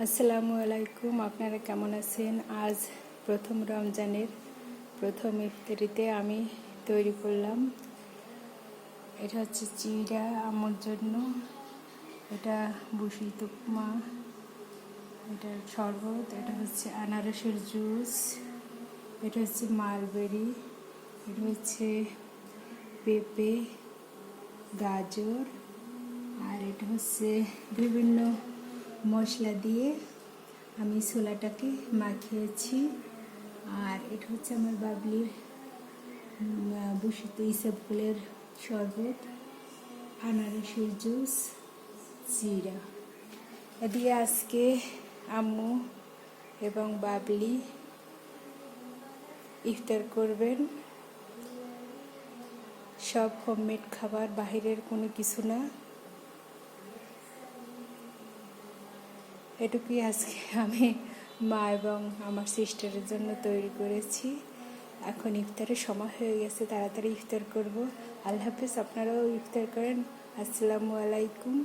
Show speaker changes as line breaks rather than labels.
আসসালামু আলাইকুম। আপনারা কেমন আছেন? আজ প্রথম রমজানের প্রথম ইফতারিতে আমি তৈরি করলাম, এটা হচ্ছে চিড়া আমার জন্য, এটা বুশি তুকমা, এটার শরবত, এটা হচ্ছে আনারসের জুস, এটা হচ্ছে মালবেরি, এটা হচ্ছে পেঁপে, গাজর, আর এটা হচ্ছে বিভিন্ন মশলা দিয়ে আমি ছোলাটাকে মাখিয়েছি। আর এটা হচ্ছে আমার বাবলির বুশিতে ইসবগুলের শরবত, আনারসের জুস, জিরা। এদিকে আজকে আম্মু এবং বাবলি ইফতার করবেন। সব হোমমেড খাবার, বাহিরের কোনো কিছু না। এটুকুই আজকে আমি মা এবং আমার সিস্টারের জন্য তৈরি করেছি। এখন ইফতারের সময় হয়ে গেছে, তাড়াতাড়ি ইফতার করব। আল্লাহ হাফেজ, আপনারাও ইফতার করেন। আসসালামু আলাইকুম।